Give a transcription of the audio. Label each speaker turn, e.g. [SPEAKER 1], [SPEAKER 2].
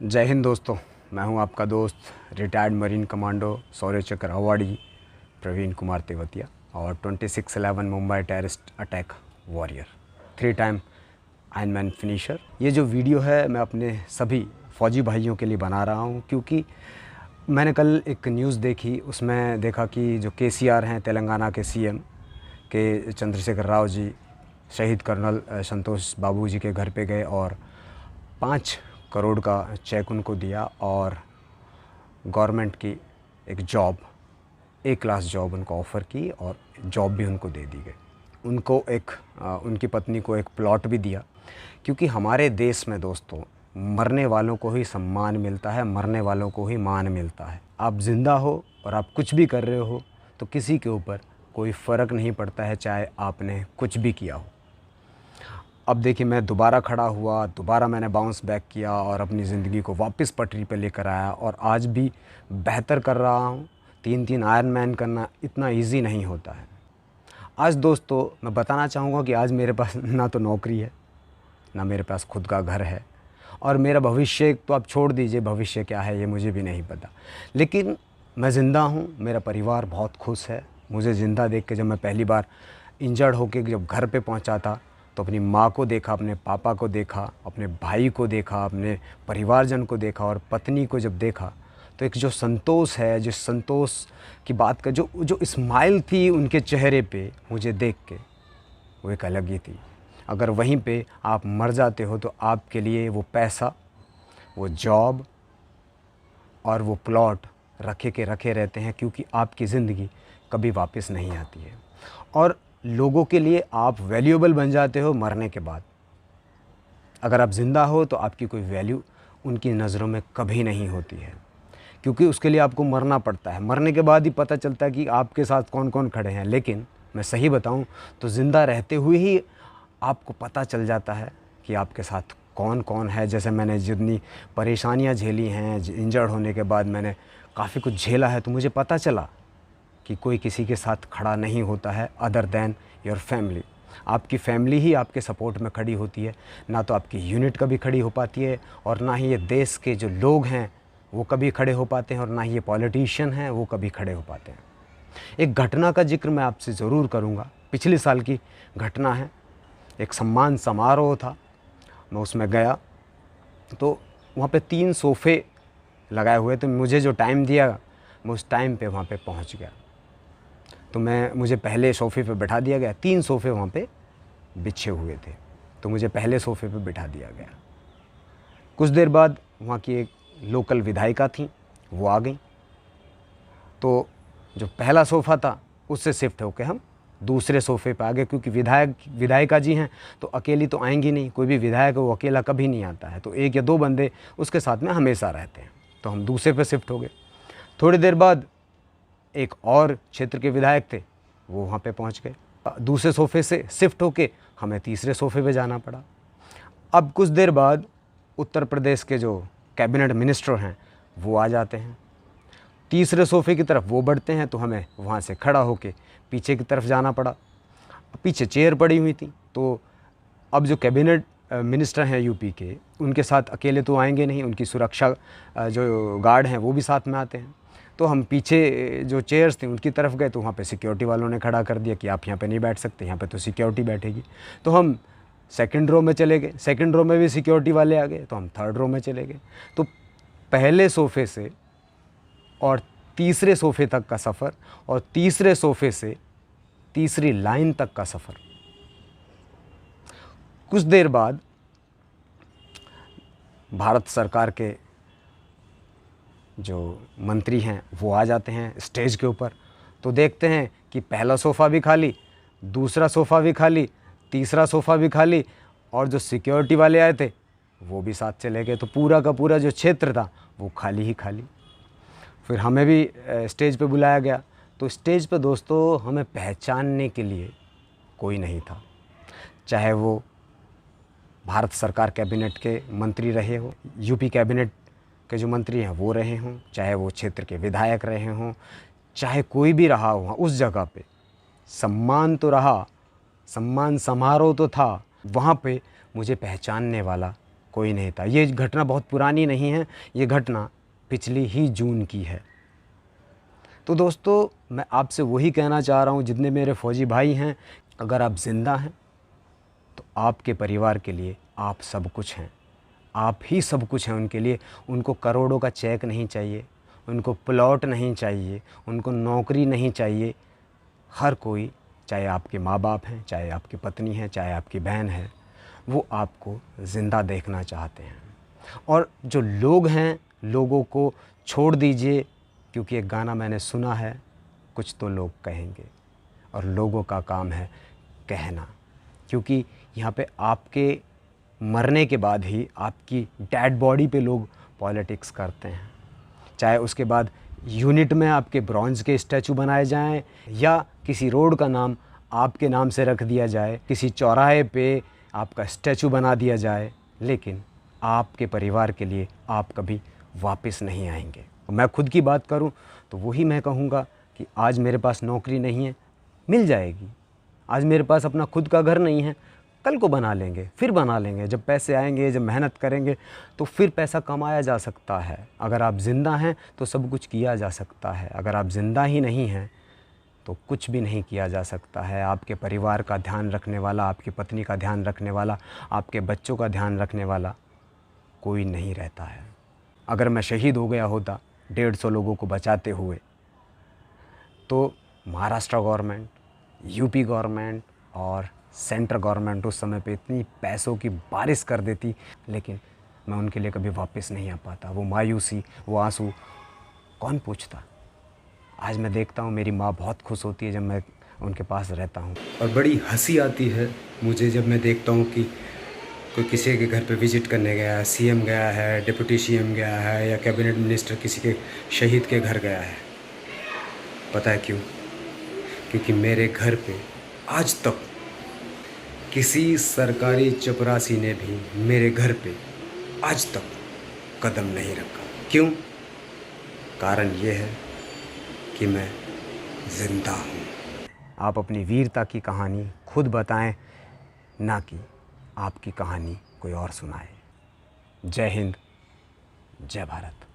[SPEAKER 1] जय हिंद दोस्तों। मैं हूं आपका दोस्त रिटायर्ड मरीन कमांडो शौर्य चक्र अवार्डी प्रवीण कुमार तेवतिया और 26/11 Mumbai terrorist attack warrior, 3 time Ironman finisher. ये जो वीडियो है मैं अपने सभी फ़ौजी भाइयों के लिए बना रहा हूं, क्योंकि मैंने कल एक न्यूज़ देखी, उसमें देखा कि जो केसीआर हैं तेलंगाना के सीएम के चंद्रशेखर राव जी शहीद कर्नल संतोष बाबू जी के घर पे गए और 5 करोड़ का चेक उनको दिया और गवर्नमेंट की एक जॉब, ए क्लास जॉब उनको ऑफ़र की और जॉब भी उनको दे दी गई। उनको उनकी पत्नी को एक प्लॉट भी दिया, क्योंकि हमारे देश में दोस्तों मरने वालों को ही सम्मान मिलता है, मरने वालों को ही मान मिलता है। आप ज़िंदा हो और आप कुछ भी कर रहे हो तो किसी के ऊपर कोई फ़र्क नहीं पड़ता है, चाहे आपने कुछ भी किया हो। अब देखिए, मैं दोबारा खड़ा हुआ, दोबारा मैंने बाउंस बैक किया और अपनी ज़िंदगी को वापस पटरी पे लेकर आया और आज भी बेहतर कर रहा हूँ। 3 आयरन मैन करना इतना इजी नहीं होता है। आज दोस्तों मैं बताना चाहूँगा कि आज मेरे पास ना तो नौकरी है, ना मेरे पास खुद का घर है, और मेरा भविष्य तो आप छोड़ दीजिए, भविष्य क्या है ये मुझे भी नहीं पता। लेकिन मैं ज़िंदा हूँ, मेरा परिवार बहुत खुश है। मुझे ज़िंदा देख के जब मैं पहली बार इंजर्ड होके जब घर पे पहुँचा था तो अपनी माँ को देखा, अपने पापा को देखा, अपने भाई को देखा, अपने परिवारजन को देखा और पत्नी को जब देखा तो एक जो संतोष है, जिस संतोष की बात का जो स्माइल थी उनके चेहरे पे मुझे देख के, वो एक अलग ही थी। अगर वहीं पे आप मर जाते हो तो आपके लिए वो पैसा, वो जॉब और वो प्लॉट रखे रहते हैं, क्योंकि आपकी ज़िंदगी कभी वापस नहीं आती है और लोगों के लिए आप वैल्यूएबल बन जाते हो मरने के बाद। अगर आप ज़िंदा हो तो आपकी कोई वैल्यू उनकी नज़रों में कभी नहीं होती है, क्योंकि उसके लिए आपको मरना पड़ता है। मरने के बाद ही पता चलता है कि आपके साथ कौन कौन खड़े हैं। लेकिन मैं सही बताऊं तो ज़िंदा रहते हुए ही आपको पता चल जाता है कि आपके साथ कौन कौन है। जैसे मैंने जितनी परेशानियां झेली हैं, इंजर्ड होने के बाद मैंने काफ़ी कुछ झेला है, तो मुझे पता चला कि कोई किसी के साथ खड़ा नहीं होता है अदर दैन योर फैमिली। आपकी फैमिली ही आपके सपोर्ट में खड़ी होती है, ना तो आपकी यूनिट कभी खड़ी हो पाती है और ना ही ये देश के जो लोग हैं वो कभी खड़े हो पाते हैं और ना ही ये पॉलिटिशियन हैं वो कभी खड़े हो पाते हैं। एक घटना का जिक्र मैं आपसे ज़रूर करूँगा। पिछले साल की घटना है। एक सम्मान समारोह था, मैं उसमें गया तो वहाँ पे 3 सोफ़े लगाए हुए थे। मुझे जो टाइम दिया मैं उस टाइम पे वहाँ पे पहुँच गया। तो मुझे पहले सोफ़े पे बैठा दिया गया। 3 सोफ़े वहाँ पे बिछे हुए थे, तो मुझे पहले सोफ़े पे बिठा दिया गया। कुछ देर बाद वहाँ की एक लोकल विधायिका थी, वो आ गई। तो जो पहला सोफ़ा था उससे शिफ्ट होकर हम दूसरे सोफ़े पे आ गए, क्योंकि विधायिका जी हैं तो अकेली तो आएंगी नहीं। कोई भी विधायक वो अकेला कभी नहीं आता है, तो 1 या 2 बंदे उसके साथ में हमेशा रहते हैं। तो हम दूसरे पे शिफ्ट हो गए। थोड़ी देर बाद एक और क्षेत्र के विधायक थे, वो वहाँ पे पहुँच गए। दूसरे सोफ़े से शिफ्ट होके हमें तीसरे सोफ़े पे जाना पड़ा। अब कुछ देर बाद उत्तर प्रदेश के जो कैबिनेट मिनिस्टर हैं वो आ जाते हैं। तीसरे सोफ़े की तरफ वो बढ़ते हैं, तो हमें वहाँ से खड़ा होके पीछे की तरफ जाना पड़ा। पीछे चेयर पड़ी हुई थी, तो अब जो कैबिनेट मिनिस्टर हैं यूपी के, उनके साथ अकेले तो आएंगे नहीं, उनकी सुरक्षा जो गार्ड हैं वो भी साथ में आते हैं। तो हम पीछे जो चेयर्स थी उनकी तरफ गए, तो वहाँ पे सिक्योरिटी वालों ने खड़ा कर दिया कि आप यहाँ पे नहीं बैठ सकते, यहाँ पे तो सिक्योरिटी बैठेगी। तो हम सेकंड रो में चले गए। सेकंड रो में भी सिक्योरिटी वाले आ गए, तो हम थर्ड रो में चले गए। तो पहले सोफ़े से और तीसरे सोफ़े तक का सफ़र और तीसरे सोफ़े से तीसरी लाइन तक का सफ़र। कुछ देर बाद भारत सरकार के जो मंत्री हैं वो आ जाते हैं स्टेज के ऊपर। तो देखते हैं कि पहला सोफ़ा भी खाली, दूसरा सोफ़ा भी खाली, तीसरा सोफ़ा भी खाली, और जो सिक्योरिटी वाले आए थे वो भी साथ चले गए। तो पूरा का पूरा जो क्षेत्र था वो खाली ही खाली। फिर हमें भी स्टेज पे बुलाया गया। तो स्टेज पे दोस्तों हमें पहचानने के लिए कोई नहीं था, चाहे वो भारत सरकार कैबिनेट के मंत्री रहे हो, यूपी कैबिनेट के जो मंत्री हैं वो रहे हों, चाहे वो क्षेत्र के विधायक रहे हों, चाहे कोई भी रहा हो उस जगह पे। सम्मान तो रहा, सम्मान समारोह तो था, वहाँ पे मुझे पहचानने वाला कोई नहीं था। ये घटना बहुत पुरानी नहीं है, ये घटना पिछली ही जून की है। तो दोस्तों, मैं आपसे वही कहना चाह रहा हूँ, जितने मेरे फ़ौजी भाई हैं, अगर आप ज़िंदा हैं तो आपके परिवार के लिए आप सब कुछ हैं, आप ही सब कुछ हैं उनके लिए। उनको करोड़ों का चेक नहीं चाहिए, उनको प्लॉट नहीं चाहिए, उनको नौकरी नहीं चाहिए। हर कोई, चाहे आपके माँ बाप हैं, चाहे आपकी पत्नी है, चाहे आपकी बहन है, वो आपको ज़िंदा देखना चाहते हैं। और जो लोग हैं, लोगों को छोड़ दीजिए, क्योंकि एक गाना मैंने सुना है, कुछ तो लोग कहेंगे, और लोगों का काम है कहना। क्योंकि यहाँ पे आपके मरने के बाद ही आपकी डेड बॉडी पे लोग पॉलिटिक्स करते हैं। चाहे उसके बाद यूनिट में आपके ब्रॉन्ज़ के स्टैचू बनाए जाएं, या किसी रोड का नाम आपके नाम से रख दिया जाए, किसी चौराहे पे आपका स्टैचू बना दिया जाए, लेकिन आपके परिवार के लिए आप कभी वापस नहीं आएंगे। मैं खुद की बात करूं तो वही मैं कहूँगा कि आज मेरे पास नौकरी नहीं है, मिल जाएगी। आज मेरे पास अपना खुद का घर नहीं है, कल को बना लेंगे, फिर बना लेंगे। जब पैसे आएंगे, जब मेहनत करेंगे, तो फिर पैसा कमाया जा सकता है। अगर आप ज़िंदा हैं तो सब कुछ किया जा सकता है। अगर आप ज़िंदा ही नहीं हैं तो कुछ भी नहीं किया जा सकता है। आपके परिवार का ध्यान रखने वाला, आपकी पत्नी का ध्यान रखने वाला, आपके बच्चों का ध्यान रखने वाला कोई नहीं रहता है। अगर मैं शहीद हो गया होता 150 लोगों को बचाते हुए, तो महाराष्ट्र गवर्नमेंट, यूपी गवर्नमेंट और सेंट्रल गवर्नमेंट उस समय पे इतनी पैसों की बारिश कर देती, लेकिन मैं उनके लिए कभी वापस नहीं आ पाता। वो मायूसी, वो आंसू कौन पूछता। आज मैं देखता हूँ मेरी माँ बहुत खुश होती है जब मैं उनके पास रहता हूँ, और बड़ी हंसी आती है मुझे जब मैं देखता हूँ कि कोई किसी के घर पे विज़िट करने गया है, सीएम गया है, डिप्टी सीएम गया है, या कैबिनेट मिनिस्टर किसी के शहीद के घर गया है। पता है क्यों? क्योंकि मेरे घर पे आज तक किसी सरकारी चपरासी ने भी मेरे घर पे आज तक कदम नहीं रखा। क्यों? कारण ये है कि मैं ज़िंदा हूँ। आप अपनी वीरता की कहानी खुद बताएं, ना कि आपकी कहानी कोई और सुनाए। जय हिंद, जय भारत।